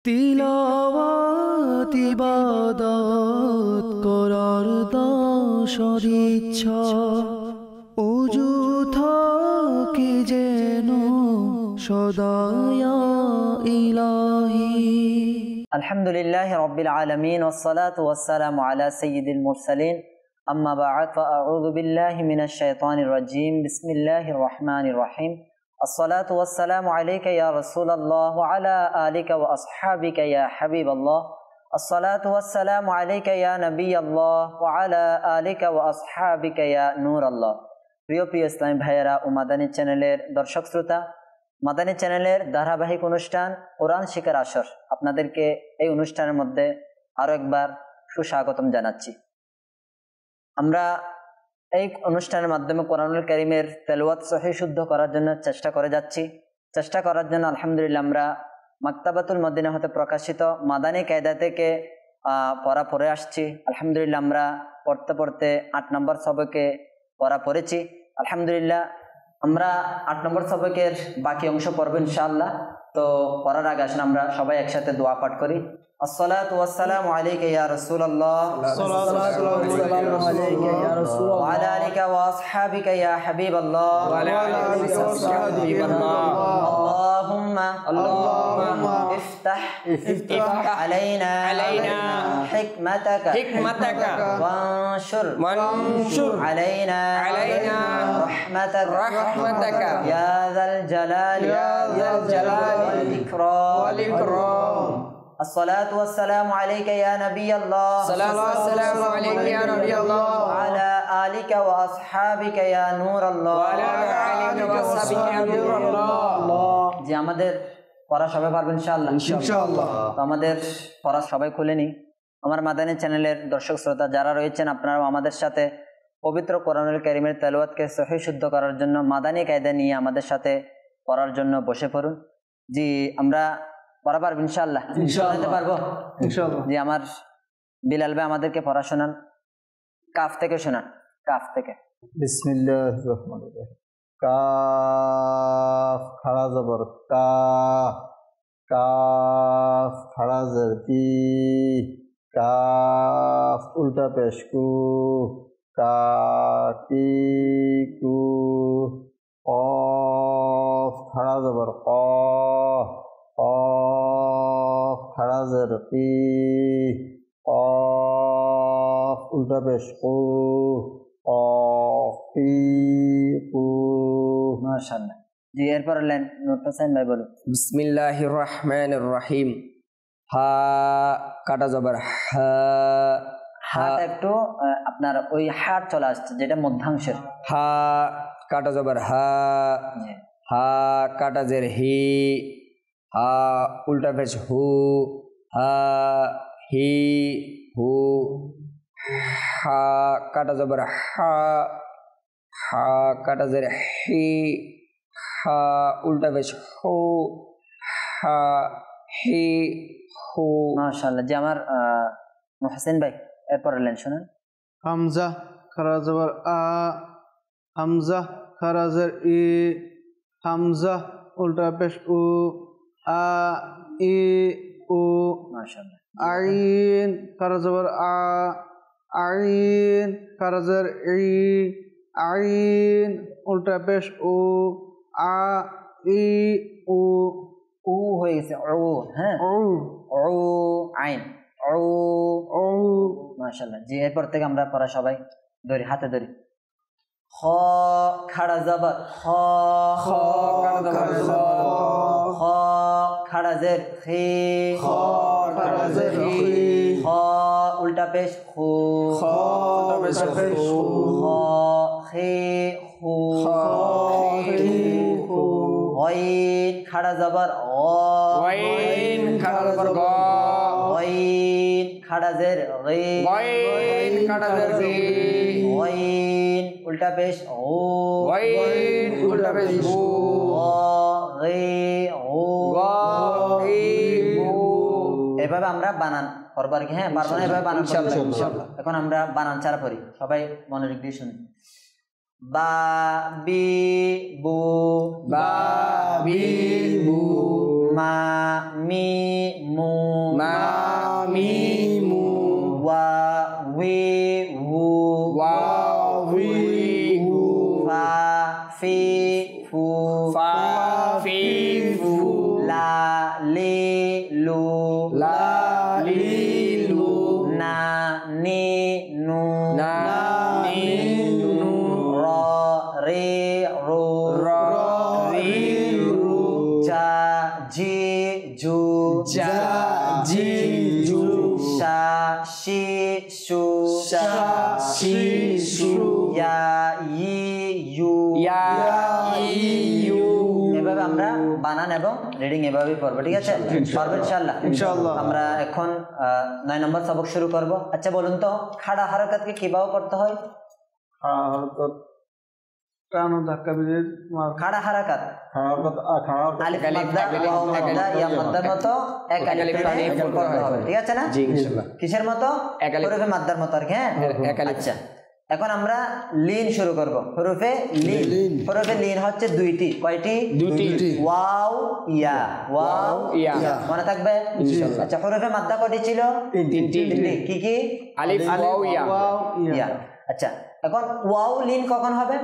তিলাওয়াত ইবাদত করার দশর ইচ্ছা ওযু থাকে যেন সদায়া ইলাহি। আলহামদুলিল্লাহি রাব্বিল আলামিন ওয়াসসালাতু ওয়াসসালামু আলা সাইয়্যিদিল মুরসালিন আম্মা বা'দ ফাআউযু বিল্লাহি মিনাশ শাইতানির রাজীম বিসমিল্লাহির রহমানির রহিম। আসসালাতু ওয়াসসালামু আলাইকা ইয়া রাসূলাল্লাহ ওয়া আলা আলিকা ওয়া আসহাবিকা ইয়া হাবিবাল্লাহ। আসসালাতু ওয়াসসালামু আলাইকা ইয়া নবিয়াল্লাহ ওয়া আলা আলিকা ওয়া আসহাবিকা ইয়া নূরাল্লাহ। প্রিয় ইসলামী ভাইয়েরা ও মাদানী চ্যানেলের দর্শক শ্রোতা, মাদানী চ্যানেলের ধারাবাহিক অনুষ্ঠান কোরআন শিক্ষার আসর, আপনাদেরকে এই অনুষ্ঠানের মধ্যে আরো একবার সুস্বাগতম জানাচ্ছি। আমরা এই অনুষ্ঠানের মাধ্যমে কোরআনুল কারীমের তেলাওয়াত সহিহ শুদ্ধ করার জন্য চেষ্টা করে যাচ্ছি। চেষ্টা করার জন্য আলহামদুলিল্লাহ আমরা মাকতাবাতুল মদিনা হতে প্রকাশিত মাদানী কায়দা থেকে পড়া পড়ে আসছি। আলহামদুলিল্লাহ আমরা পড়তে পড়তে 8 নম্বর সবকে পড়া পড়েছি। আলহামদুলিল্লাহ আমরা 8 নম্বর সবকের বাকি অংশ পড়ব ইনশাআল্লাহ। তো পড়ার আগে আসুন আমরা সবাই একসাথে দোয়া পাঠ করি। আসসালাতু ওয়াসসালামু আলাইকা ইয়া রাসূলুল্লাহ ওয়া আলা আলিকা ওয়া আসহাবিকা ইয়া হাবিবাল্লাহ আল্লাহুম্মা ইফতাহ আলাইনা হিকমাতাকা ওয়ানশুর আলাইনা রাহমাতাকা ইয়া যাল জালালি ওয়াল ইকরাম। الصلاة والسلام عليك يا نبي الله السلام عليك يا نبي الله وعلى آلك وأصحابك يا نور الله وعلى آلك وأصحابك يا نور الله। জি আমাদের পড়া সবাই পারবেন ইনশাআল্লাহ। ইনশাআল্লাহ। তো আমাদের পড়া সবাই খুলে নি। আমার মাদানী চ্যানেলের দর্শক শ্রোতা যারা রয়েছেন, আপনারাও আমাদের সাথে পবিত্র কোরআনুল কারীমের তেলাওয়াতকে সহিহ শুদ্ধ করার জন্য মাদানী কায়দা নিয়ে আমাদের সাথে পড়ার জন্য বসে পড়ুন। জি আমরা পড়া পারবো ইনশাআল্লাহ। ইনশাআল্লাহ পারবো ইনশাআল্লাহ। জি আমার বিলাল ভাই আমাদেরকে পড়া শোনান, কাফ থেকে শোনান, কাফ থেকে। বিসমিল্লাহির রহমানির রহিম। কাফ খাড়া জবর কা, কাফ খাড়া জের কি, কাফ উল্টা পেশ কু, কাটি কু, কফ খাড়া জবর ক, কফ খাড়া জের কি, কফ উল্টা পেশ কু, মাশাআল্লাহ। জি এরপর লেন নূর হোসেন ভাই বলুন। বিসমিল্লাহির রহমানির রহিম। হা কাটা জবর হা, হাত একটু আপনার ওই হাত চলে আসছে যেটা মধ্যাংশের। হা কাটা জবর হা, হা কাটা জের হি, হা উল্টা পেশ হু, হা হি হু, হা কাটা জবর হা, হা কাটা জের হি, হা উল্টা পেশ হু, হা হি হু। মাশাআল্লাহ। জি আমার হোসেন ভাই এরপর লেন শুনুন। হামজা খারা জবর আ, হামজা খারা জের ই, হামজা উল্টা পেশ উ, আ ই উ। মাশাআল্লাহ। আইন খারা জবর আ, আইন খারা জের ই, আইন উল্টা পেশ উ, আ ই উ। উ হয়ে গেছে ও। হ্যাঁ ও ও আইন ও ও। মাশাআল্লাহ। জি এরপর থেকে আমরা পড়া সবাই ধরি, হাতে ধরি। খ খাড়া জবর খ, খ কাটা জবর খ, খ খাড়া জের খি, খ কাটা জের হি, খ উল্টা পেশ খু, খ উল্টা পেশ হু, খ খি হু, খ হি হু। গইন খাড়া জবর অ, ওয়াইন কাটা জবর গ, গইন খাড়া জের গি, ওয়াইন কাটা জের হি, গইন উল্টা পেশ ও, ওয়াইন উল্টা পেশ হু, গি ও। গ হি হু। এভাবে আমরা বানান করবো আর কি। হ্যাঁ পারবো না এভাবে বানান করবো। ইনশাআল্লাহ। এখন আমরা বানান ছাড়া পড়ি, সবাই মনোযোগ দিয়ে শুনি। বা বি বু, বা বি বু, মা মি মু মা মি মু ওয়া উই হু ওয়া উই হু ফা ফি ফু ফা ফি ফু লা লি লু লা লি লু না নি নু না নি নু র রে রু র রি রু জা জি জু জা জি জু শা শি শু শা শি শু ইয়া ই ইউ ইয়া ই ইউ এভাবে আমরা বানান এবং রিডিং এভাবেই পড়বো ঠিক আছে পারবো ইনশাআল্লাহ ইনশাআল্লাহ। আমরা এখন 9 নম্বর সবক শুরু করব আচ্ছা বলুন তো খাড়া হারকাতকে কিভাবে করতে হয় খাড়া হরকত টান ও ধাক্কা দিয়ে খাড়া হারকাত আলিফ মাদ্দা ওয়াও মাদ্দা ইয়া মাদ্দার মতো এক আলিফ টানে করতে হবে ঠিক আছে না জি ইনশাআল্লাহ কিসের মতো এক আলিফ। হরফে মাদ্দার মতো আর কি হ্যাঁ এক আলিফ। আচ্ছা এখন আমরা লিন শুরু করব হরফে লিন হরফে লিন হচ্ছে দুইটি কয়টি দুটি ওয়াও ইয়া ওয়াও ইয়া মনে থাকবে ইনশাআল্লাহ। আচ্ছা হরফে মাদ্দা কয়টি ছিল তিনটি কি কি আলিফ ওয়াও ইয়া ইয়া আচ্ছা এখন ওয়াও লিন কখন হবে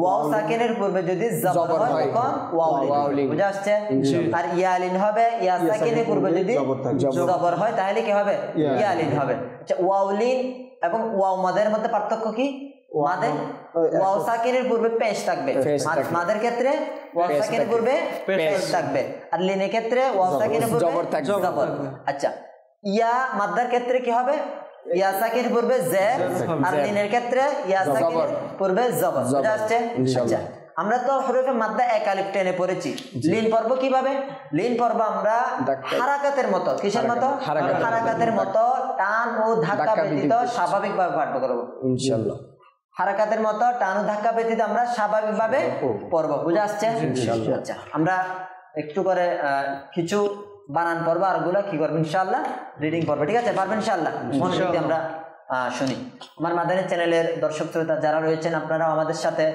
ওয়াও সাকিনের পূর্বে যদি জবর জবর হয় হয়, তখন ওয়াও ওয়াও লিন লিন। বুঝা আসছে ইনশাআল্লাহ। আর ইয়া লিন হবে ইয়া সাকিনের পূর্বে যদি জবর থাকে। জবর হয় তাহলে কি হবে ইয়া লিন হবে আচ্ছা ওয়াও লিন এবং ওয়াও মাদের মধ্যে পার্থক্য কি মাদের ওয়াও সাকিনের পূর্বে পেশ থাকবে পেশ থাকবে। মাদের ক্ষেত্রে ওয়াও পেশ সাকিনের থাকবে। পূর্বে পেশ পেশ থাকবে আর লিনের ক্ষেত্রে ওয়াও সাকিনের পূর্বে জবর থাকবে। জবর আচ্ছা ইয়া মাদ্দার ক্ষেত্রে কি হবে ইয়া সাকিনের পূর্বে জের আর লিনের ক্ষেত্রে ইয়া সাকিনের পূর্বে জবর বুঝা আসছে আচ্ছা আমরা তো হরফে মাদ্দা এক আলিফ টেনে পড়েছি লিন পর্ব কিভাবে লিন পর্ব আমরা হারাকাতের মতো কিসের মতো হারাকাতের মতো টান ও ধাক্কা ব্যতীত স্বাভাবিকভাবে পাঠ করব ইনশাআল্লাহ হারাকাতের মতো টান ও ধাক্কা ব্যতীত আমরা স্বাভাবিকভাবে পড়ব বুঝা আসছে আচ্ছা আমরা একটু করে কিছু বানান পড়বো আর গুলা কি করবো ইনশাআল্লাহ রিডিং পড়বো ঠিক আছে পারবেন ইনশাআল্লাহ মনোযোগ দিয়ে আমরা শুনি আমার মাদানী চ্যানেলের দর্শক শ্রোতা যারা রয়েছেন আপনারাও আমাদের সাথে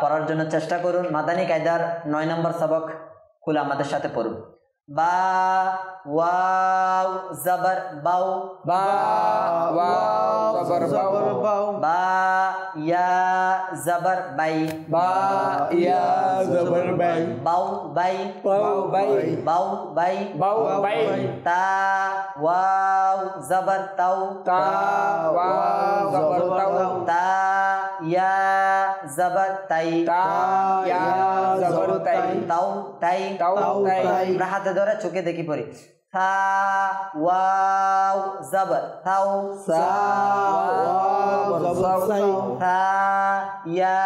পড়ার জন্য চেষ্টা করুন মাদানী কায়দার 9 নম্বর সবক খুলে আমাদের সাথে পড়ুন বা ওয়াও জবর বাউ বা ওয়াও জবর বাও বা ইয়া জবর বাই বা ইয়া জবর বাই বাউ বাই বাও বাই বাউ বাই বাও বাই তা ওয়াও জবর তাও তা ওয়াও জবর তাও তা ইয়া জবর তাই তা ইয়া জবর তাই তাও তাই তাও তাই আমরা হাতে ধরে চোখে দেখি পড়ি থা ওয়াও জবর তাও সা ওয়াও জবর তাই থা ইয়া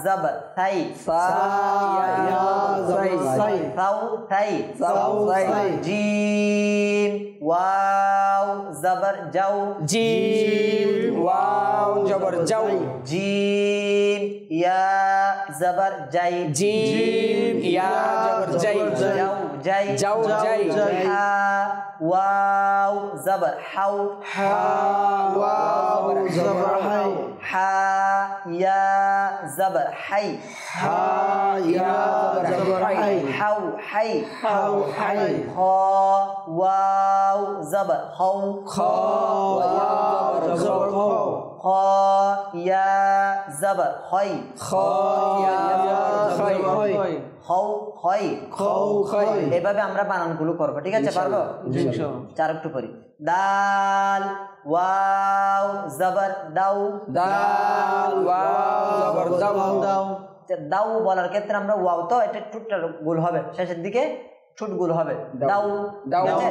জবর তাই সা ইয়া জবর তাই তাও তাই তাও তাই জিম ওয়াও জবর যাও জিম ওয়াও জবর যাও জিম ইয়া জবর যাই জিম ইয়া জবর যাই যাও যাই যাও যাই হা ওয়াও জবর হাও হা ওয়াও জবর হাই হা ইয়া জবর হাই হা ইয়া জবর হাই হাও হাই হাও হাই খ ওয়াও জবর হাও খ ওয়াও জবর খাও খ ইয়া জবর হয় খ ইয়া জবর খাই হাও হয় খাও খাই এভাবে আমরা বানানগুলো করবো ঠিক আছে পারবো চার একটু করি দাল ওয়াও জবর দাও দাল ওয়াও জবর দাও দাও বলার ক্ষেত্রে আমরা ওয়াও তো এটা ঠুটটা গোল হবে শেষের দিকে ঠুট গোল হবে দাও দাও ঠিক আছে?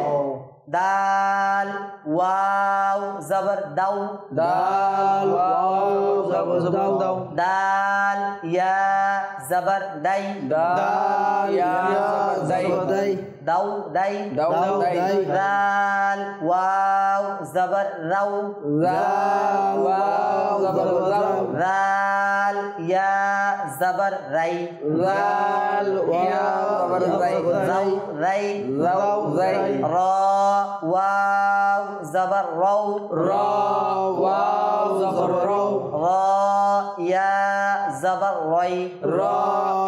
দাল ওয়াও জবর দাও দাল ওয়াও জবর দাও দাল ইয়া জবর দাই দাল ইয়া জবর দাই দাও দাই দাও দাই দাল ওয়াও জবর রাও দাল ওয়াও জবর দাও দাল ইয়া জবর রাই দাল ইয়া জবর দাই রাও রাই রাও রাই র ওয়াও জবর রাও রা ওয়াও জবর রাও র ইয়া জবর রাই রা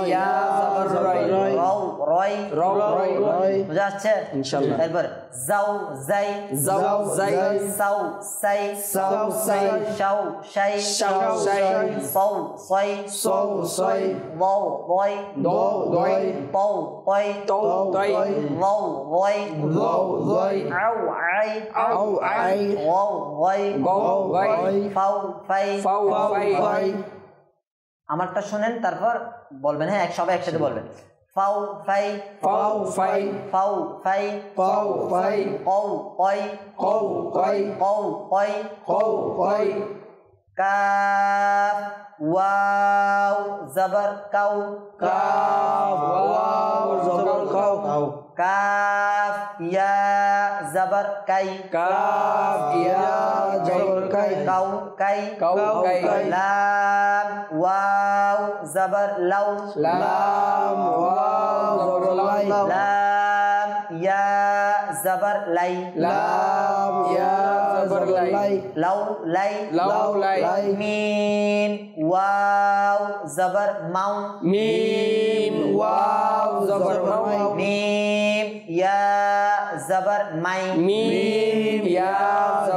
ইয়া জবর রাই রাও র রয় রয় বুঝা যাচ্ছে ইনশাআল্লাহ। এরপর জাউ জাই জাউ জাই সাউ সাই সাউ সাই শাউ শাই শাউ শাই সাউ সাই সৌ সই ওয়াও ওয়াই দো দই পাউ পাই তৌ তৈ ওয়াও ওয়াই লৌ লই আউ আই আউ আই ওয়াও ওয়াই গৌ গই ফাউ ফাই ফাউ ফাই আমারটা শুনেন তারপর বলবেন, হ্যাঁ সবাই একসাথে বলবেন। ফাউ ফাই ফাউ ফাই ফাউ ফাই ফাউ ফাই কৌ কই কৌ কই কৌ কই কৌ কই কাফ ওয়াও জবর কাউ কাফ ওয়াও জবর কাউ কাফ ইয়া জবর কাই কাফ ইয়া জবর কাই কাউ কাই কাউ কাই লাম ওয়াও জবর লাউ লাম ওয়াও জবর লাই লাম ইয়া জবর লাই লাম ইয়া জবর লাই লাউ লাই লাউ লাই মিম ওয়াও জবর মাউ মিম ওয়াও জবর মাউ মিম ইয়া জবর মাই মিম ইয়া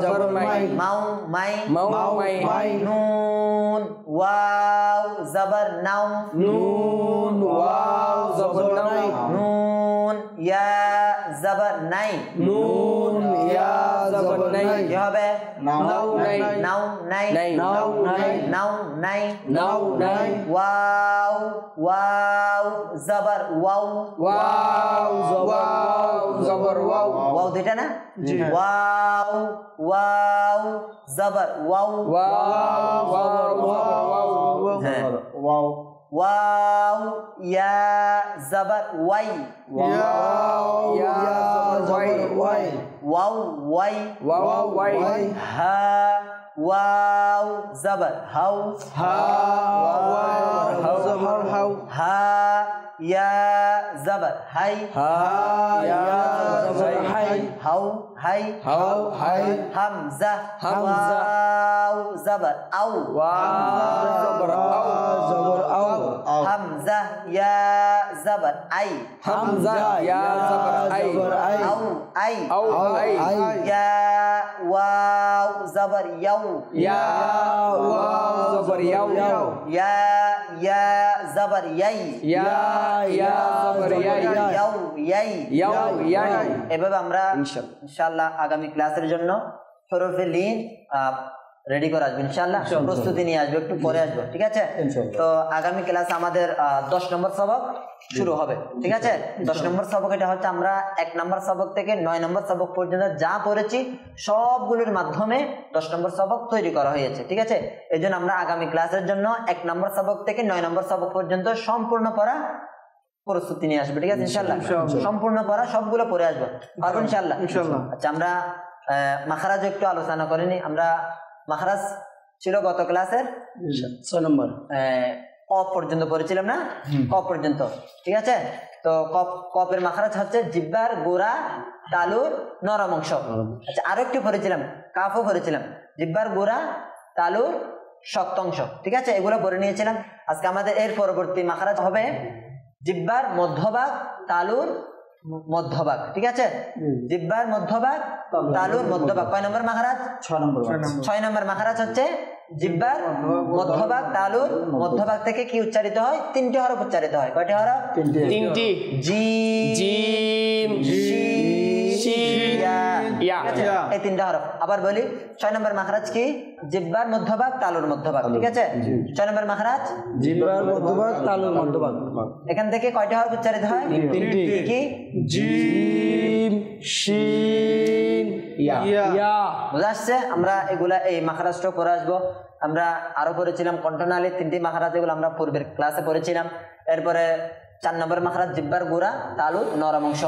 জবর মাই মাউ মাই মাউ মাই নুন ওয়াও জবর নাউ নুন ওয়াও জবর নাই নুন ইয়া জবর নাই নুন ইয়া জবর নাই কি হবে নাও নাই নাউ নাই নাই নাও নাই নাউ নাই নাও নাই ওয়াও ওয়াও জবর ওয়াও ওয়াও জবর ওয়াও ওয়াও দুইটা না ওয়াও ওয়াও জবর ওয়াও ওয়াও হ্যাঁ ওয়াও ওয়াও ইয়া জবর ওয়াই ওয়াও ইয়া জবর ওয়াই ওয়াও ওয়াই ওয়াও ওয়াই হা ওয়াও জবর হাউ হা ওয়াও জবর হাউ হা ইয়া জবর হাই হা ইয়া জবর হাই হাউ হাই হাউ হাই হামজা হামজা ওয়াও জবর আউ ওয়াও জবর আউ জবর আউ হামজা ইয়া জবর আই হামজা ইয়া জবর আই আউ আই আউ আই ইয়া ওয়াও জবর ইয়াউ ইয়া ওয়াও জবর ইয়াউ ইয়া ইয়া জবর ইয়াই ইয়া ইয়া জবর ইয়াই ইয়াউ ইয়াই ইয়াউ ইয়াই এভাবে আমরা ইনশাআল্লাহ আগামী ক্লাসের জন্য হরফে লিন রেডি করে আসবো ইনশাআল্লাহ, প্রস্তুতি নিয়ে আসবো, একটু পরে আসবো, ঠিক আছে? তো আগামী ক্লাস আমাদের 10 নম্বর সবক শুরু হবে, ঠিক আছে? 10 নম্বর সবক এটা হচ্ছে আমরা 1 নম্বর সবক থেকে 9 নম্বর সবক পর্যন্ত যা পড়েছি সবগুলোর মাধ্যমে 10 নম্বর সবক তৈরি করা হয়েছে, ঠিক আছে? এই জন্য আমরা আগামী ক্লাসের জন্য 1 নম্বর সবক থেকে 9 নম্বর সবক পর্যন্ত সম্পূর্ণ পড়া প্রস্তুতি নিয়ে আসবে, ঠিক আছে? ইনশাআল্লাহ সম্পূর্ণ পড়া সবগুলো পড়ে আসবো, পারবো ইনশাআল্লাহ? আচ্ছা, আমরা মাখরাজ একটু আলোচনা করিনি। আমরা মাখরাজ ছিল গত ক্লাসের 6 নম্বর কফ পর্যন্ত পড়েছিলাম না, কফ পর্যন্ত, ঠিক আছে? তো কফের মাখরাজ হচ্ছে জিহ্বার গোড়া তালুর নরম অংশ। আচ্ছা, আরো একটু পড়েছিলাম, কাফও পড়েছিলাম, জিহ্বার গোড়া তালুর শক্ত অংশ, ঠিক আছে? এগুলো পড়ে নিয়েছিলাম। আজকে আমাদের এর পরবর্তী মাখরাজ হবে জিহ্বার মধ্যভাগ তালুর মধ্যভাগ, ঠিক আছে? জিহ্বার মধ্যভাগ তালুর মধ্যভাগ। কয় নম্বর মাখরাজ? 6 নম্বর মাখরাজ হচ্ছে জিহ্বার মধ্যভাগ তালুর মধ্যভাগ থেকে কি উচ্চারিত হয়? 3টি হরফ উচ্চারিত হয়। কয়টি হরফ? 3টি জিম শিন ইয়া, ঠিক আছে? এই 3টা হরফ। আবার বলি, 6 নম্বর মাখরাজ কি? জিহ্বার মধ্যভাগ তালুর মধ্যভাগ, ঠিক আছে? 6 নম্বর মাখরাজ জিহ্বার মধ্যভাগ তালুর মধ্যভাগ। এখান থেকে কয়টি হরফ উচ্চারিত হয়? 3টি কি? জিম শিন ইয়া। বুঝা আসছে? আমরা এগুলা এই মাখরাজটা পড়ে আসবো। আমরা আরো পড়েছিলাম কণ্ঠনালী 3টি মাখরাজ, এগুলো আমরা পূর্বের ক্লাসে পড়েছিলাম। এরপরে 4 নম্বর মাখরাজ জিহ্বার গোড়া তালুর নরম অংশ,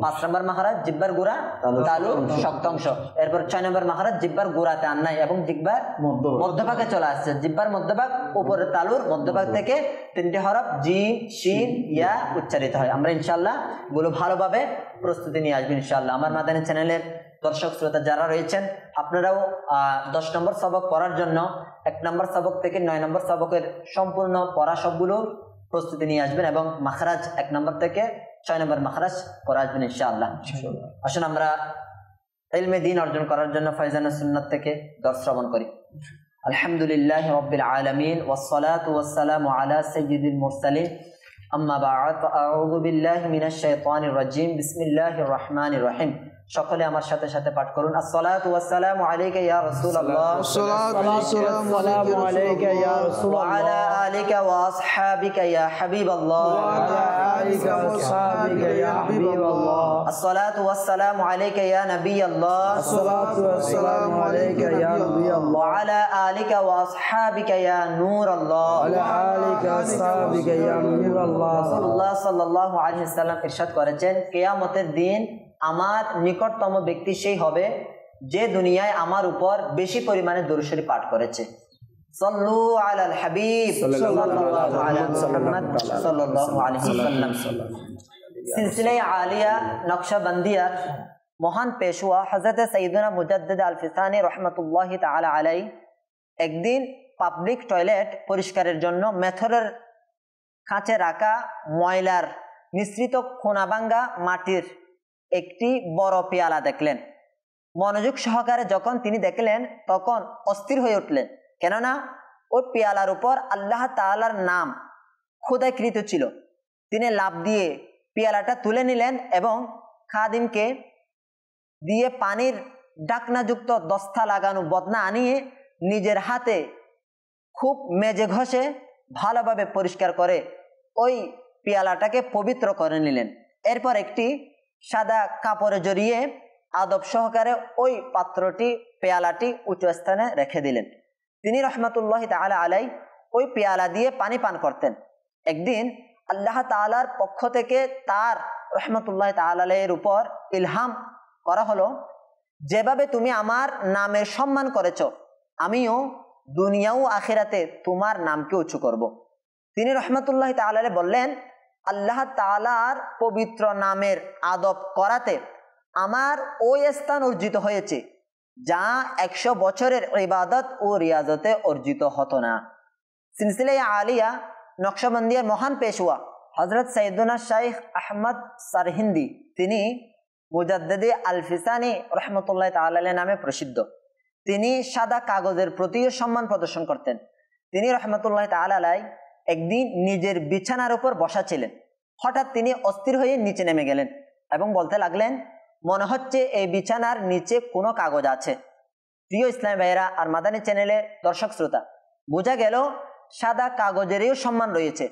5 নম্বর মাখরাজ জিহ্বার গোড়া তালুর শক্ত অংশ, এরপর 6 নম্বর মাখরাজ জিহ্বার গোড়াতে আর নাই এবং জিহ্বার মধ্যভাগে চলে আসছে। জিহ্বার মধ্যভাগ উপরে তালুর মধ্যভাগ থেকে 3টি হরফ জিম শিন ইয়া উচ্চারিত হয়। আমরা ইনশাআল্লাহ এগুলো ভালোভাবে প্রস্তুতি নিয়ে আসবো ইনশাআল্লাহ। আমার মাদানী চ্যানেলের দর্শক শ্রোতা যারা রয়েছেন, আপনারাও 10 নম্বর সবক পড়ার জন্য 1 নম্বর সবক থেকে 9 নম্বর সবকের সম্পূর্ণ পড়া সবগুলো প্রস্তুতি নিয়ে আসবেন এবং মাখরাজ 1 নম্বর থেকে 6 নম্বর মাখরাজ পড়ে আসবেন ইনশাআল্লাহ। আসুন আমরা ইলমে দ্বীন অর্জন করার জন্য ফায়জানুস সুন্নাত থেকে দর্শ শ্রবণ করি। আলহামদুলিল্লাহি রাব্বিল আলামিন ওয়াস সালাতু ওয়াস সালামু আলা সাইয়্যিদিল মুরসালিন আম্মা বা'দ আউযু বিল্লাহি মিনাশ শাইতানির রাজিম বিসমিল্লাহির রহমানির রহিম। সকলে আমার সাথে সাথে পাঠ করুন। আসসালাতু ওয়াসসালামু আলাইকা ইয়া রাসূলুল্লাহ আসসালামু আলাইকা ইয়া রাসূলুল্লাহ ওয়া আলা আলিকা ওয়া আসহাবিকা ইয়া হাবিবাল্লাহ আলিকা ওয়া সাহাবিকা ইয়া হাবিবাল্লাহ আসসালাতু ওয়াসসালামু আলাইকা ইয়া নাবিয়াল্লাহ আসসালাতু ওয়াসসালামু আলাইকা ইয়া নাবিয়াল্লাহ ওয়া আলা আলিকা ওয়া আসহাবিকা ইয়া নূরাল্লাহ আলা আলিকা ওয়া সাহাবিকা ইয়া নূরাল্লাহ। রাসূলুল্লাহ সাল্লাল্লাহু আলাইহি ওয়াসাল্লাম ইরশাদ করেছেন, কিয়ামতের দিন আমার নিকটতম ব্যক্তি সেই হবে যে দুনিয়ায় আমার উপর বেশি পরিমাণে দরুদ শরীফ পাঠ করেছে। সাল্লু আলাল হাবিব সাল্লাল্লাহু আলা মুহাম্মদ সাল্লাল্লাহু আলাইহি ওয়াসাল্লাম। সিলসিলায়ে আলিয়া নকশবন্দিয়ার মহান পেশওয়া হযরত সাইয়্যিদুনা মুজাদ্দিদ আল-ফিসানি রাহমাতুল্লাহি তাআলা আলাইহি একদিন পাবলিক টয়লেট পরিষ্কারের জন্য মেথরের কাছে রাখা ময়লার মিশ্রিত কোনাভাঙ্গা মাটির একটি বড় পেয়ালা দেখলেন। মনোযোগ সহকারে যখন তিনি দেখলেন তখন অস্থির হয়ে উঠলেন, কেননা ওই পেয়ালার উপর আল্লাহ তাআলার নাম খোদাইকৃত ছিল। তিনি লাফ দিয়ে পেয়ালাটা তুলে নিলেন এবং খাদিমকে দিয়ে পানির ঢাকনাযুক্ত দস্তা লাগানো বদনা আনিয়ে নিজের হাতে খুব মেজে ঘষে ভালোভাবে পরিষ্কার করে ওই পেয়ালাটাকে পবিত্র করে নিলেন। এরপর একটি সাদা কাপড়ে জড়িয়ে আদব সহকারে ওই পাত্রটি পেয়ালাটি উঁচু স্থানে রেখে দিলেন। তিনি রহমাতুল্লাহি তাআলা আলাই ওই পেয়ালা দিয়ে পানি পান করতেন। একদিন আল্লাহ তাআলার পক্ষ থেকে তার রহমাতুল্লাহি তাআলা আলাইহির উপর ইলহাম করা হলো, যেভাবে তুমি আমার নামের সম্মান করেছ আমিও দুনিয়া ও আখিরাতে তোমার নামকে উঁচু করব। তিনি রহমাতুল্লাহি তাআলা আলাইহি বললেন, আল্লাহ তাআলার পবিত্র নামের আদব করাতে আমার ওই স্থান অর্জিত হয়েছে যা 100 বছরের ইবাদত ও রিয়াজতে অর্জিত হতো না। সিলসিলায়ে আলিয়া নকশবন্দিয়ার মহান পেশওয়া হযরত সাইয়্যিদুনা শাইখ আহমদ সারহিন্দি তিনি মুজাদ্দিদ আল-ফিসানি রাহমাতুল্লাহি তাআলা আলাইহি নামে প্রসিদ্ধ। তিনি সাদা কাগজের প্রতিও সম্মান প্রদর্শন করতেন। তিনি রহমাতুল্লাহি তাআলা আলাইহি একদিন নিজের বিছানার উপর বসা ছিলেন। হঠাৎ তিনি অস্থির হয়ে নিচে নেমে গেলেন এবং বলতে লাগলেন, মনে হচ্ছে এই বিছানার নিচে কোনো কাগজ আছে। প্রিয় ইসলামী ভাইয়েরা আর মাদানী চ্যানেলের দর্শক শ্রোতা, বোঝা গেল সাদা কাগজেরও সম্মান রয়েছে।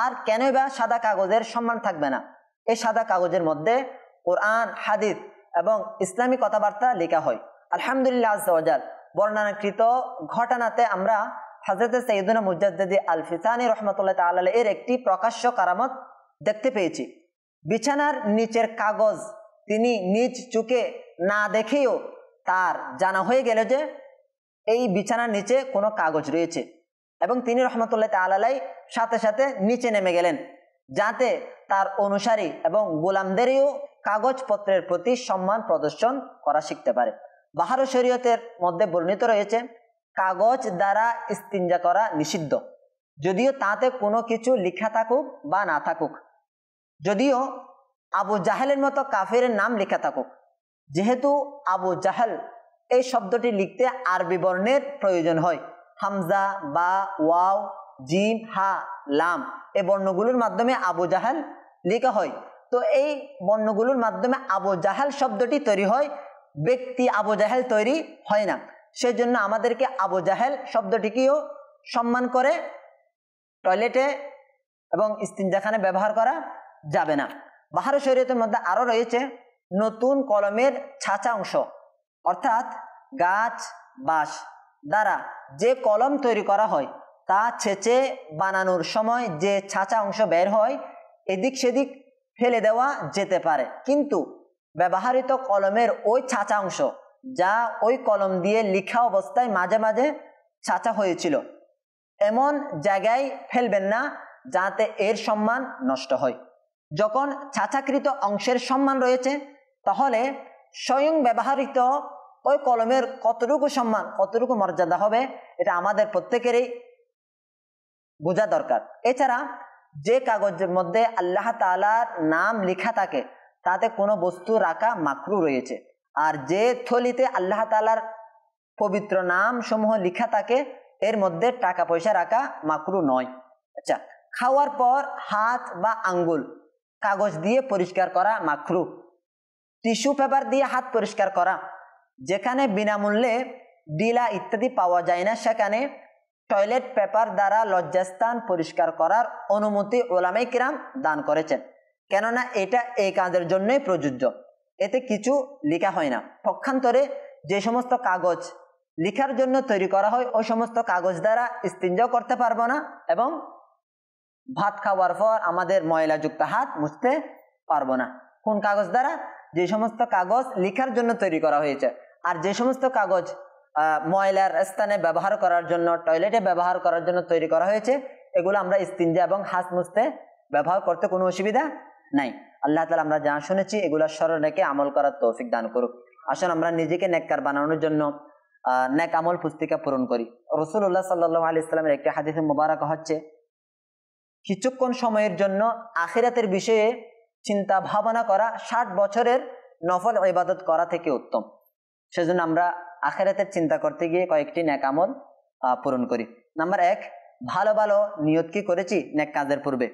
আর কেন বা সাদা কাগজের সম্মান থাকবে না? এই সাদা কাগজের মধ্যে কোরআন, হাদিস এবং ইসলামী কথাবার্তা লেখা হয়। আলহামদুলিল্লাহ আযজা ওয়া জাল বর্ণনাকৃত ঘটনাতে আমরা হযরত সাইয়্যিদুনা মুজাদ্দিদ আল-ফিসানি রাহমাতুল্লাহি তাআলা আলাইহি এর একটি প্রকাশ্য কারামত দেখতে পেয়েছি। বিছানার নিচের কাগজ তিনি নিজ চোখে না দেখেও তার জানা হয়ে গেল যে এই বিছানার নিচে কোনো কাগজ রয়েছে এবং তিনি রহমাতুল্লাহি তাআলা আলাইহি সাথে সাথে নিচে নেমে গেলেন যাতে তার অনুসারী এবং গোলামদেরও কাগজপত্রের প্রতি সম্মান প্রদর্শন করা শিখতে পারে। বাহার শরীয়তের মধ্যে বর্ণিত রয়েছে কাগজ দ্বারা ইস্তিনজা করা নিষিদ্ধ, যদিও তাতে কোনো কিছু লেখা থাকুক বা না থাকুক, যদিও আবু জাহেলের মতো কাফেরের নাম লেখা থাকুক। যেহেতু আবু জাহেল এই শব্দটি লিখতে আরবি বর্ণের প্রয়োজন হয়, হামজা, বা, ওয়াও, জিম, হা, লাম এই বর্ণগুলোর মাধ্যমে আবু জাহেল লেখা হয়। তো এই বর্ণগুলোর মাধ্যমে আবু জাহেল শব্দটি তৈরি হয়, ব্যক্তি আবু জাহেল তৈরি হয় না। সেজন্য আমাদেরকে আবু জাহেল শব্দটিকেও সম্মান করে টয়লেটে এবং ইস্তিনজাখানে ব্যবহার করা যাবে না। বাহার শরীয়তের মধ্যে আরো রয়েছে নতুন কলমের ছাঁচা অংশ, অর্থাৎ গাছ, বাঁশ দ্বারা যে কলম তৈরি করা হয় তা ছেঁচে বানানোর সময় যে ছাঁচা অংশ বের হয় এদিক সেদিক ফেলে দেওয়া যেতে পারে, কিন্তু ব্যবহৃত কলমের ওই ছাঁচা অংশ যা ওই কলম দিয়ে লেখা অবস্থায় মাঝে মাঝে ছাঁচা হয়েছিল এমন জায়গায় ফেলবেন না যাতে এর সম্মান নষ্ট হয়। যখন ছাঁচাকৃত অংশের সম্মান রয়েছে তাহলে স্বয়ং ব্যবহৃত ওই কলমের কতটুকু সম্মান, কতটুকু মর্যাদা হবে এটা আমাদের প্রত্যেকেরই বোঝা দরকার। এছাড়া যে কাগজের মধ্যে আল্লাহ তাআলার নাম লেখা থাকে তাতে কোনো বস্তু রাখা মাকরু রয়েছে, আর যে থলিতে আল্লাহ তাআলার পবিত্র নাম সমূহ লেখা থাকে এর মধ্যে টাকা পয়সা রাখা মাকরু নয়। আচ্ছা, খাওয়ার পর হাত বা আঙ্গুল কাগজ দিয়ে পরিষ্কার করা মাকরু। টিস্যু পেপার দিয়ে হাত পরিষ্কার করা, যেখানে বিনামূল্যে ডিলা ইত্যাদি পাওয়া যায় না সেখানে টয়লেট পেপার দ্বারা লজ্জাস্থান পরিষ্কার করার অনুমতি উলামায়ে কিরাম দান করেছেন, কেননা এটা এই কাজের জন্যই প্রযোজ্য। এতে কিছু লেখা হয় না। পক্ষান্তরে যে সমস্ত কাগজ লেখার জন্য তৈরি করা হয় ওই সমস্ত কাগজ দ্বারা ইস্তিনজাও করতে পারবো না এবং ভাত খাওয়ার পর আমাদের ময়লাযুক্ত হাত মুছতে পারবো না। কোন কাগজ দ্বারা? যে সমস্ত কাগজ লেখার জন্য তৈরি করা হয়েছে। আর যে সমস্ত কাগজ ময়লার স্থানে ব্যবহার করার জন্য, টয়লেটে ব্যবহার করার জন্য তৈরি করা হয়েছে, এগুলো আমরা ইস্তিনজা এবং হাত মুছতে ব্যবহার করতে কোনো অসুবিধা নাই। আল্লাহ তাআলা আমরা যা শুনেছি এগুলো স্মরণ রেখে আমল করার তৌফিক দান করুক। আসুন আমরা নিজেকে নেককার বানানোর জন্য নেক আমল পুস্তিকা পূরণ করি। রাসূলুল্লাহ সাল্লাল্লাহু আলাইহি ওয়াসাল্লামের একটি হাদিসে মুবারাক হচ্ছে, কিছুক্ষণ সময়ের জন্য আখিরাতের বিষয়ে চিন্তা ভাবনা করা 60 বছরের নফল ইবাদত করা থেকে উত্তম। সেজন্য আমরা আখিরাতের চিন্তা করতে গিয়ে কয়েকটি নেক আমল পূরণ করি। নাম্বার 1, ভালো ভালো নিয়ত কি করেছি নেক কাজের পূর্বে?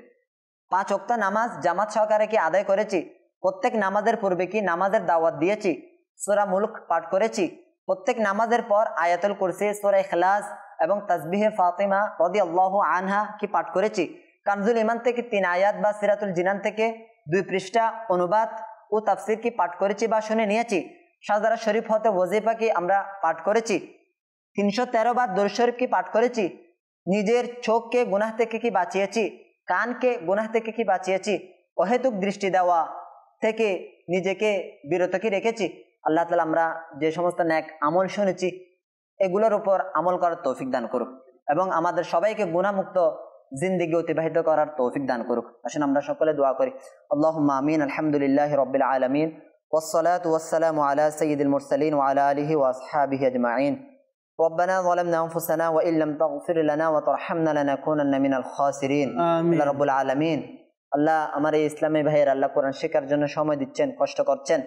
5 ওয়াক্ত নামাজ জামাত সহকারে কি আদায় করেছি? প্রত্যেক নামাজের পূর্বে কি নামাজের দাওয়াত দিয়েছি? সূরা মুলক পাঠ করেছি? প্রত্যেক নামাজের পর আয়াতুল কুরসি, সূরা ইখলাস এবং তাসবিহে ফাতিমা রাদিয়াল্লাহু আনহা কি পাঠ করেছি? কানজুল ঈমান থেকে 3 আয়াত বা সিরাতুল জিনান থেকে 2 পৃষ্ঠা অনুবাদ ও তাফসীর কি পাঠ করেছি বা শুনে নিয়েছি? শাহজারা শরীফ হতে ওয়াজিফা কি আমরা পাঠ করেছি? 313 বার দরুদ শরীফ কি পাঠ করেছি? নিজের চোখকে গুনাহ থেকে কি বাঁচিয়েছি? কানকে গুনাহ থেকে কি বাঁচিয়েছি? অহেতুক দৃষ্টি দেওয়া থেকে নিজেকে বিরত কি রেখেছি? আল্লাহ তাআলা আমরা যে সমস্ত নেক আমল শুনেছি এগুলোর উপর আমল করার তৌফিক দান করুক এবং আমাদের সবাইকে গুনাহমুক্ত জিন্দেগি অতিবাহিত করার তৌফিক দান করুক। আসুন আমরা সকলে দোয়া করি। আল্লাহুম্মা আমিন। আলহামদুলিল্লাহি রাব্বিল আলামিন ওয়াসসালাতু ওয়াসসালামু আলা সাইয়্যিদিল মুরসালিন ওয়া আলা আলিহি ওয়া আসহাবিহি আজমাইন। ربنا ظلمنا أنفسنا وإن لم تغفر لنا وترحمنا لنكونن من الخاسرين। আল্লাহ রাব্বুল আলামিন, আল্লাহ আমার এই ইসলামী ভাইয়ের আল্লাহ কোরআন শেখার জন্য সময় দিচ্ছেন, কষ্ট করছেন,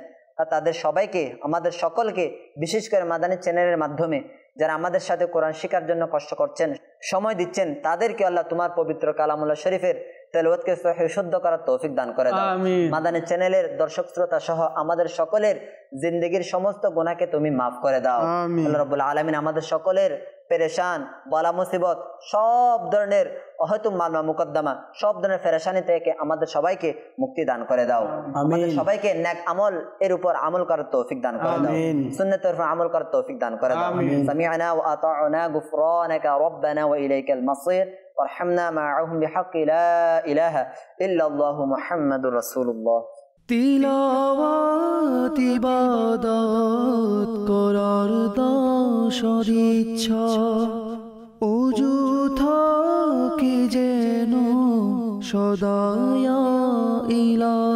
তাদের সবাইকে, আমাদের সকলকে, বিশেষ করে মাদানী চ্যানেলের মাধ্যমে যারা আমাদের সাথে কোরআন শেখার জন্য কষ্ট করছেন, সময় দিচ্ছেন, তাদেরকে আল্লাহ তোমার পবিত্র কালামুল্লাহ শরীফের তেলাওয়াতকে সহিহ শুদ্ধ করার তৌফিক দান করে দাও। মাদানী চ্যানেলের দর্শক শ্রোতা সহ আমাদের সকলের জিন্দেগির সমস্ত গুনাহকে তুমি মাফ করে দাও। আল্লাহ রাব্বুল আলামিন আমাদের সকলের পেরেশান, বালা মুসিবত, সব ধরনের অহেতুক মালমা মুকদ্দমা, সব ধরনের পেরেশানি থেকে আমাদের সবাইকে মুক্তি দান করে দাও। আমাদের সবাইকে নেক আমল এর উপর আমল করার তৌফিক দান করে দাও। সুন্নাতের উপর আমল করার তৌফিক দান করে দাও। সামি'না ওয়া আতা'না গুফরানাকা রাব্বানা ওয়া ইলাইকাল মাসির ওয়ারহামনা মা'আহুম বিহাক্কি লা ইলাহা ইল্লাল্লাহু মুহাম্মাদুর রাসূলুল্লাহ। তিলাওয়াত ইবাদত করার দশর ইচ্ছা, ওযু থাকে যেন সদা ইয়া ইলাহী।